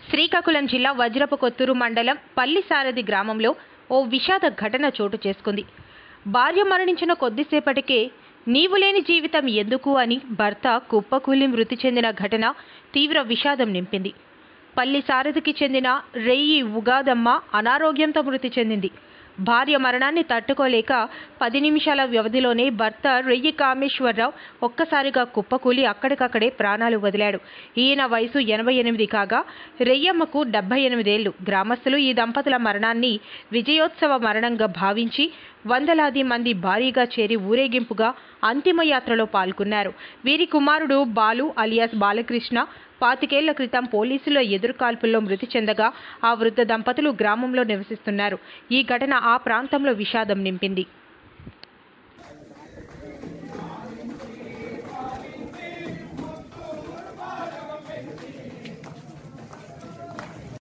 శ్రీకాకుళం జిల్లా వజ్రపు కొత్తూరు మండలం పల్లిసారథి గ్రామంలో ఓ విషాద ఘటన చోటు చేసుకుంది. భార్య మరణించిన కొద్దిసేపటికే నీవు లేని జీవితం ఎందుకు అని భర్త కుప్పకూలి మృతి చెందిన ఘటన తీవ్ర విషాదం నింపింది. పల్లిసారథికి చెందిన రెయ్యి ఉగాదమ్మ అనారోగ్యంతో మృతి చెందింది. భార్య మరణాన్ని తట్టుకోలేక 10 నిమిషాల వ్యవధిలోనే భర్త రెయ్యి కామేశ్వరరావు ఒక్కసారిగా కుప్పకూలి అక్కడికక్కడే ప్రాణాలు వదిలాడు. ఈయన వయసు 88 కాగా రెయ్యమ్మకు 78 ఏళ్లు. గ్రామస్తులు ఈ దంపతుల మరణాన్ని విజయోత్సవ మరణంగా భావించి వందలాది మంది భారీగా చేరి ఊరేగింపుగా అంతిమయాత్రలో పాల్గొన్నారు. వీరి కుమారుడు బాలు అలియాస్ బాలకృష్ణ 25 ఏళ్ల క్రితం పోలీసుల ఎదురుకాల్పుల్లో మృతి చెందగా ఆ వృద్ధ దంపతులు గ్రామంలో నివసిస్తున్నారు. ఈ ఘటన ఆ ప్రాంతంలో విషాదం నింపింది.